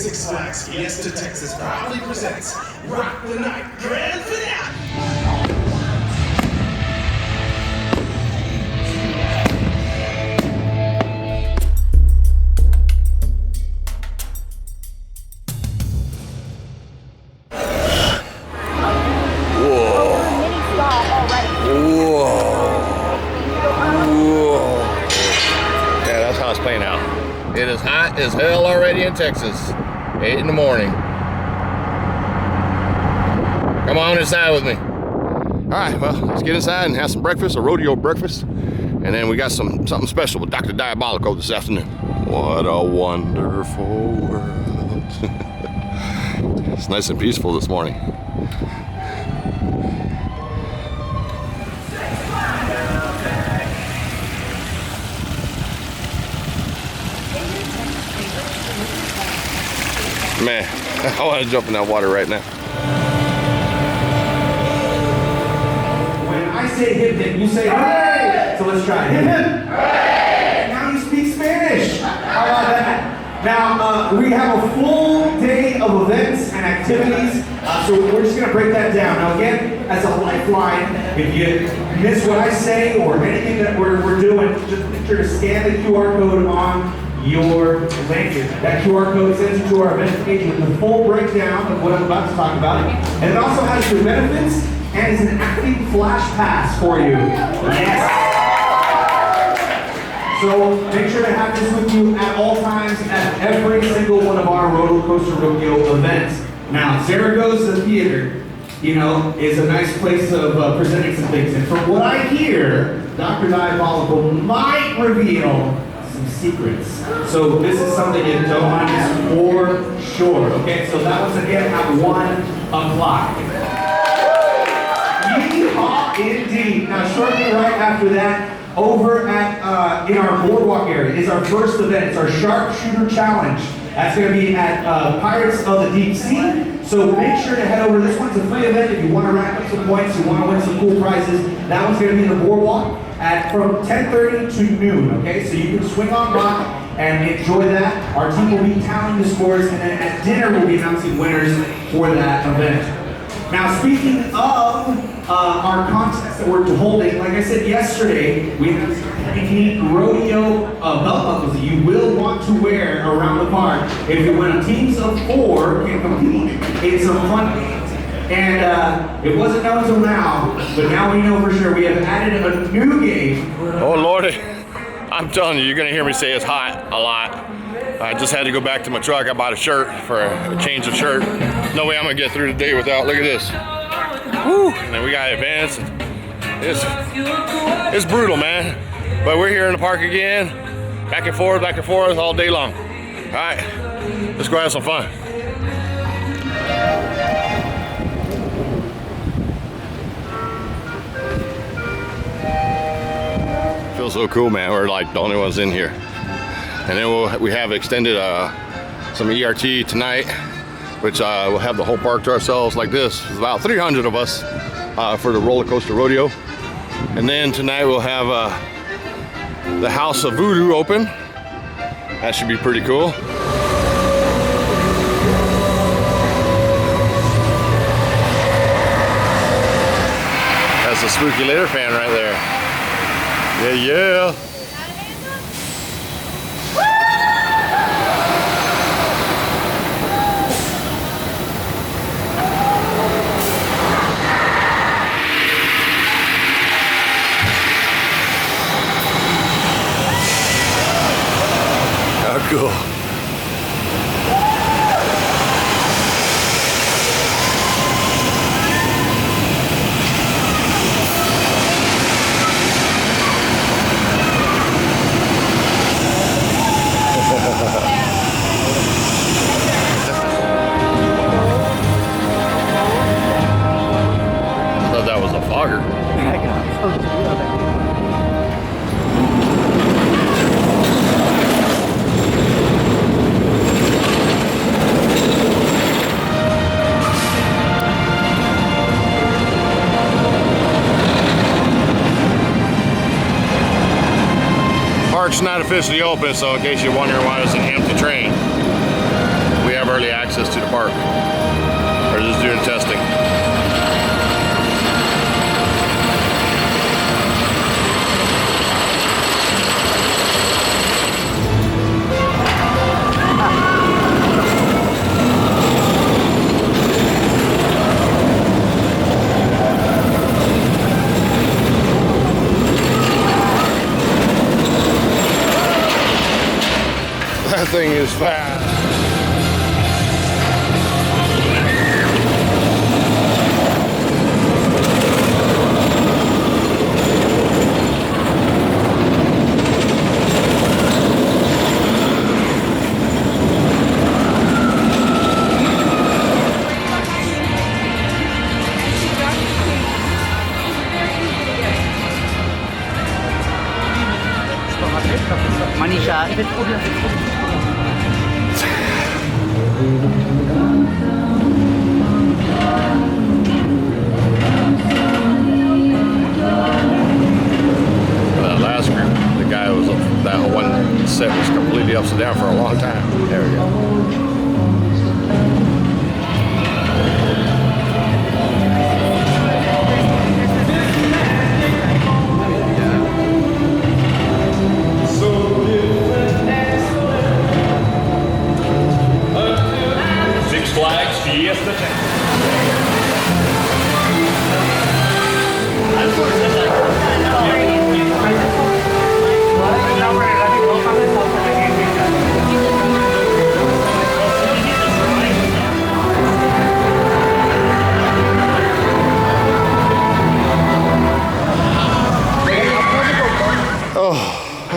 Six Flags Fiesta Texas proudly presents Rock the Night Grand Finale. Playing out. It is hot as hell already in Texas. 8 in the morning. Come on inside with me. All right, well, let's get inside and have some breakfast, a rodeo breakfast. And then we got something special with Dr. Diabolical this afternoon. What a wonderful world. It's nice and peaceful this morning. Man, I want to jump in that water right now. When I say hip hip, you say hooray! So let's try it. Hip hip! Hooray! Now you speak Spanish. How about that? Now, we have a full day of events and activities, so we're just going to break that down. Now again, as a lifeline, if you miss what I say or anything that we're doing, just make sure to scan the QR code on your lanyard. That QR code sends you to our event page with the full breakdown of what I'm about to talk about. And it also has your benefits and is an acting flash pass for you. Yes. So make sure to have this with you at all times at every single one of our Roller Coaster Rodeo events. Now, Zaragoza Theater, you know, is a nice place of presenting some things. And from what I hear, Dr. Diabolical might reveal some secrets. So this is something you don't want to miss for sure. Okay, so that was again at 1 o'clock. Yeehaw indeed. Now shortly right after that, over at in our boardwalk area is our first event. It's our Sharpshooter Challenge. That's going to be at Pirates of the Deep Sea. So make sure to head over. This one's a free event. If you want to rack up some points, you want to win some cool prizes, that one's going to be in the boardwalk from 10:30 to noon. Okay, so you can swing on by and enjoy that. Our team will be tallying the scores, and then at dinner we'll be announcing winners for that event. Now, speaking of our contests that we're holding, like I said yesterday, we have some unique rodeo belt buckles that you will want to wear around the park. If you win, teams of 4 can compete in some fun games. And it wasn't known until now, but now we know for sure. We have added a new game. Oh Lordy, I'm telling you, you're gonna hear me say it's hot a lot. I just had to go back to my truck. I bought a shirt for a change of shirt. No way I'm gonna get through the day without. Look at this. Woo! And then we got events. It's brutal, man. But we're here in the park again, back and forth all day long. All right, let's go have some fun. Feels so cool, man. We're like the only ones in here. And then we have extended some ERT tonight, which we'll have the whole park to ourselves like this. There's about 300 of us for the Roller Coaster Rodeo. And then tonight we'll have the House of Voodoo open. That should be pretty cool. That's a Spooky Later fan right there. Yeah, yeah. How cool. I thought that was a fogger. Park's not officially open, so in case you're wondering why it's an empty train, we have have early access to the park. They're just doing testing. That thing is fast. Money shot. Last group, the guy was that one set was completely upside down for a long time. There we go. Six Flags Fiesta Texas.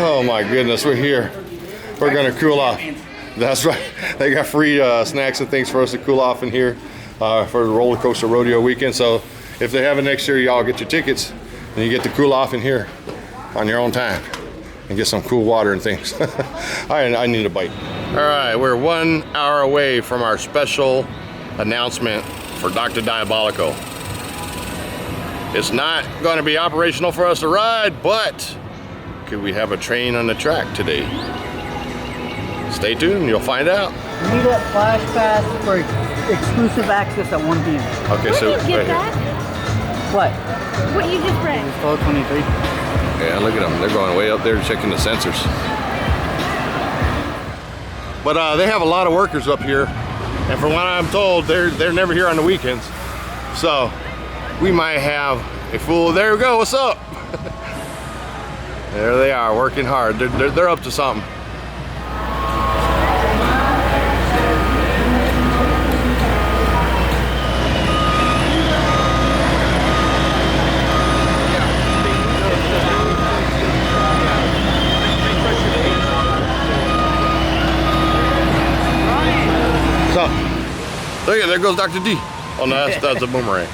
Oh my goodness, we're here. We're gonna cool off. That's right. They got free snacks and things for us to cool off in here for the Roller Coaster Rodeo weekend. So if they have it next year, y'all get your tickets and you get to cool off in here on your own time and get some cool water and things. I need a bite. All right, we're 1 hour away from our special announcement for Dr. Diabolical. It's not going to be operational for us to ride, but could we have a train on the track today? Stay tuned, you'll find out. We need a flash pass for exclusive access at 1 p.m. Okay, Where so did you get right here. that? What? What you just read? 1223. Yeah, look at them. They're going way up there checking the sensors. But they have a lot of workers up here, and from what I'm told, they're never here on the weekends. So we might have a full. There we go. What's up? There they are, working hard. They're up to something. So, look at there goes Dr. D. Oh no, that's a boomerang.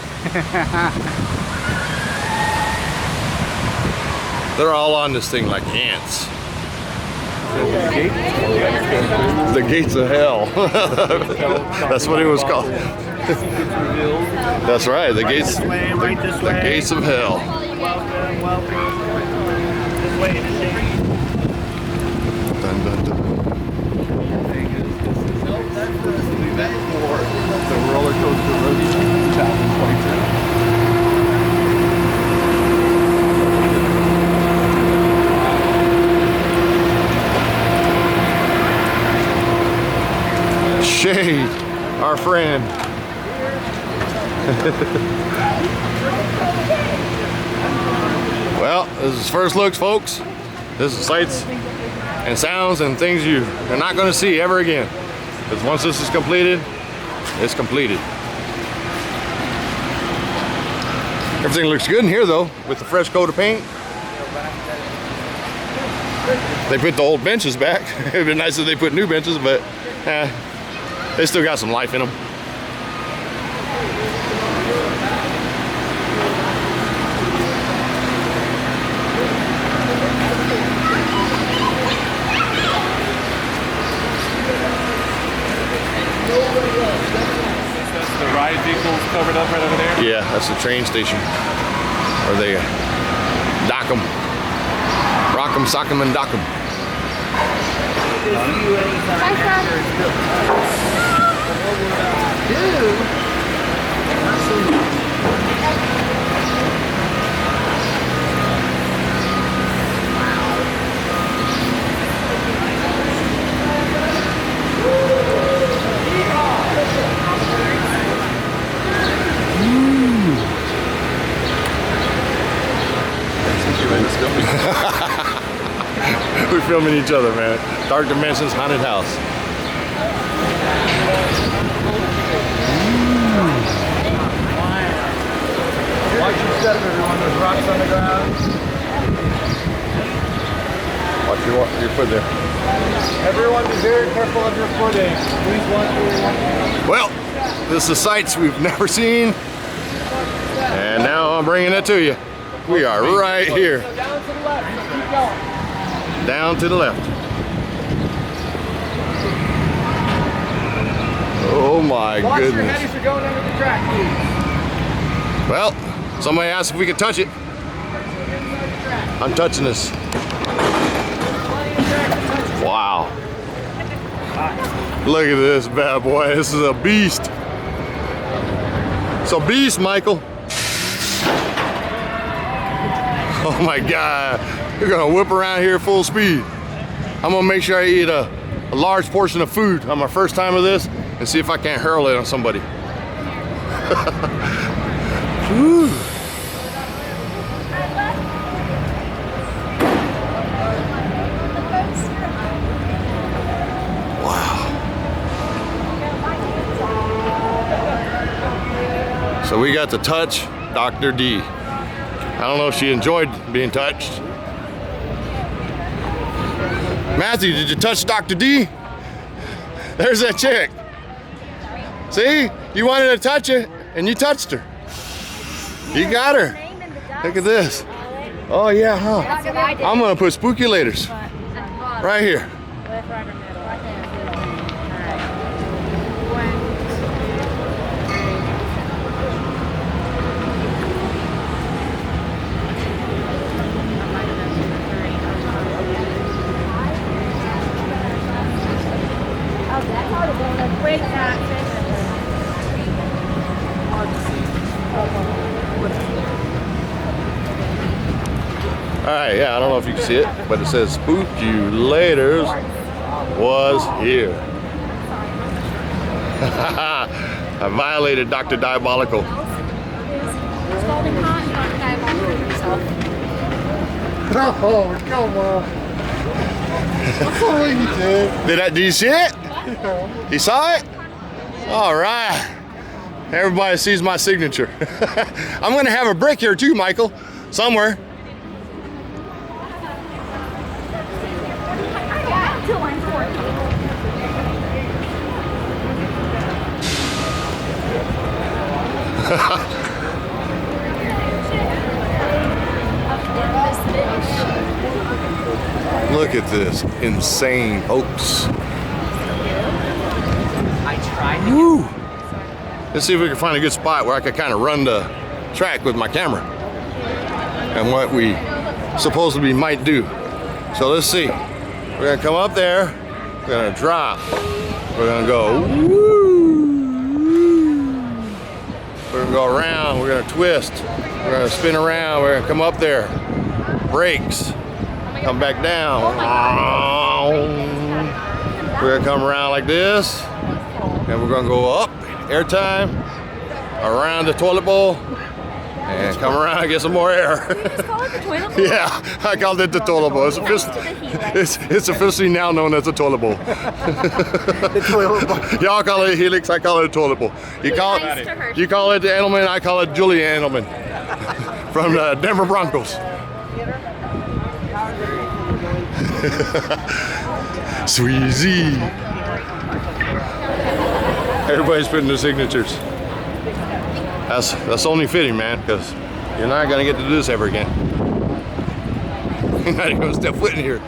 They're all on this thing like ants. The gates of hell. That's what it was called. That's right, the gates. The gates of hell. Dun, dun, dun. The Roller Coaster Rodeo 2022. Shade, our friend. Well, this is first looks, folks. This is sights and sounds and things you're not going to see ever again. Because once this is completed, it's completed. Everything looks good in here though, with the fresh coat of paint. They put the old benches back. It'd be nice if they put new benches, but they still got some life in them. The ride vehicles covered up right over there. Yeah, that's the train station. Where they dock them. Rock them, sock them, and dock them. Bye, Sean. filming each other, man. Dark Dimensions Haunted House. Watch your step, everyone. There's rocks on the ground. Watch your foot there. Everyone be very careful of your footing. Please watch everyone. Well, this is sights we've never seen. And now I'm bringing it to you. We are right here. So down to the left. Keep going. Down to the left. Oh my Watch your goodness. head as you're going under the track, please. Well, somebody asked if we could touch it. I'm touching this. Wow. Look at this bad boy. This is a beast. It's a beast, Michael. Oh my God. You're gonna whip around here full speed. I'm gonna make sure I eat a large portion of food on my first time of this and see if I can't hurl it on somebody. Whew. So we got to touch Dr. D. I don't know if she enjoyed being touched. Matthew, did you touch Dr. D? There's that chick. See? You wanted to touch it, and you touched her. You got her. Look at this. Oh yeah, huh? I'm gonna put spookulators right here. All right, yeah, I don't know if you can see it, but it says Spookulators was here. I violated Dr. Diabolical. Oh, come on. That's all you did. Did you see it? You saw it? All right. Everybody sees my signature. I'm gonna have a brick here too, Michael, somewhere. Look at this insane hoax. Woo! Let's see if we can find a good spot where I could kind of run the track with my camera and what we supposedly might do. So let's see. We're gonna come up there. We're gonna drop. We're gonna go woo. We're gonna go around. We're gonna twist. We're gonna spin around. We're gonna come up there. Brakes. Come back down. We're gonna come around like this. And we're gonna go up, airtime, around the toilet bowl, and come around and get some more air. You just call it the toilet bowl? Yeah, I called it the toilet bowl. It's officially now known as the toilet bowl. The toilet bowl. Y'all call it Helix, I call it a toilet bowl. You call it the Edelman, I call it Julia Edelman from the Denver Broncos. Sweezy. Everybody's putting their signatures. That's only fitting, man, because you're not gonna get to do this ever again. You're not even gonna step foot in here.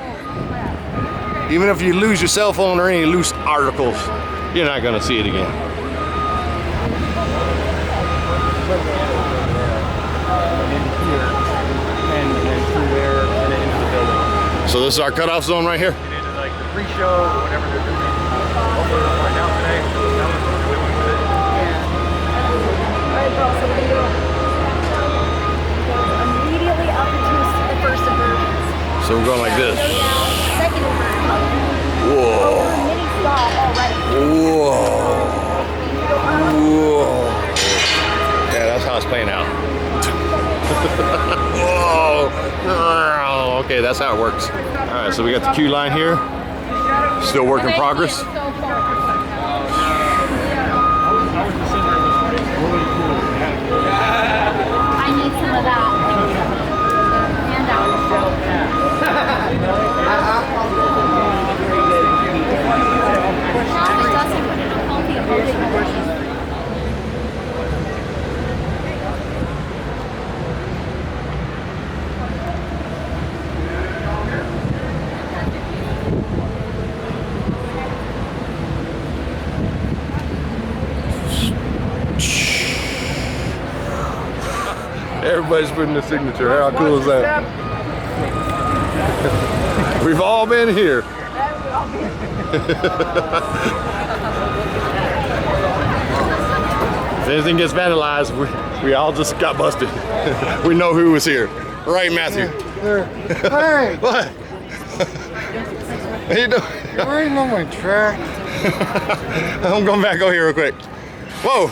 Even if you lose your cell phone or any loose articles, you're not gonna see it again. And then through there and then into the building. So this is our cutoff zone right here. Get into like the pre-show or whatever they're doing. Hopefully they'll find out today. That was what they're doing with it. Alright, bro, so what are you doing? Immediately up into the first inversions. So we're going like this. Second inversion. Whoa. Mini stall already. Whoa. Whoa. Yeah, that's how it's playing out. Whoa. Okay, that's how it works. All right. Alright, so we got the queue line here. Still work in progress. I need some of that. Everybody's putting their signature. How cool is that? We've all been here. If anything gets vandalized, we all just got busted. We know who was here. Right, Matthew? Hey! What? How you doing? You're riding on my track. I'm going back over here real quick. Whoa!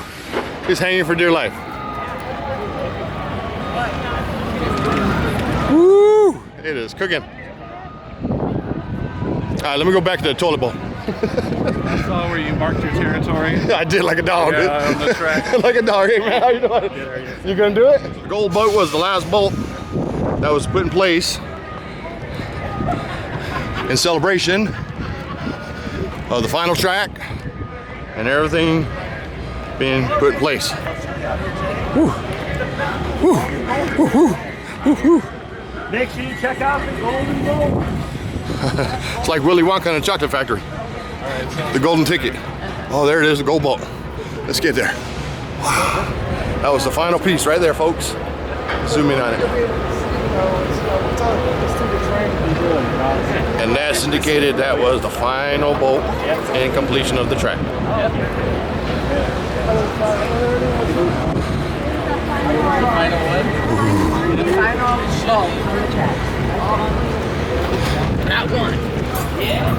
He's hanging for dear life. Woo! It is cooking. All right, let me go back to the toilet bowl. I saw where you marked your territory. I did like a dog. Yeah, on the track. Like a dog. Hey man, how you doing? You gonna do it? The gold boat was the last bolt that was put in place in celebration of the final track and everything being put in place. Woo. Woo. Woo. Woo. Woo. Woo. Make sure you check out the Golden Bowl. It's like Willy Wonka in a chocolate factory. The golden ticket. Oh, there it is, the gold bolt. Let's get there. Wow. That was the final piece right there, folks. Zoom in on it. And that's indicated that was the final bolt and completion of the track. Not one. Yeah.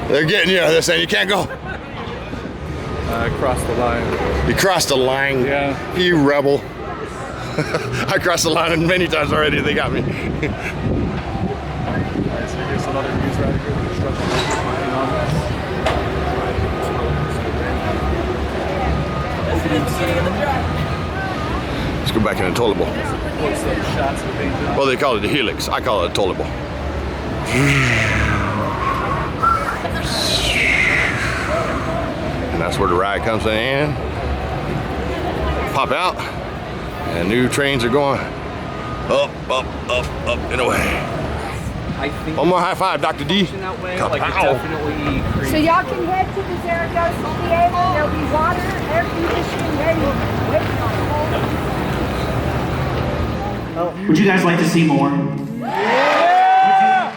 They're getting you. They're saying you can't go. I crossed the line. You crossed the line. Yeah. You rebel. I crossed the line many times already. They got me. Alright, so here's some other views right here. Construction working on this. Let's go back in the toilet bowl. What's those shots that they did? Well, they call it the helix. I call it a toilet bowl. And that's where the ride comes in. Pop out, and new trains are going up, up, up, up, and away. One more high five, Dr. D. Kapow. So y'all can head to the Zaragoza Theater. There'll be water, air conditioning, ready. Waiting on hold. Would you guys like to see more? Yeah!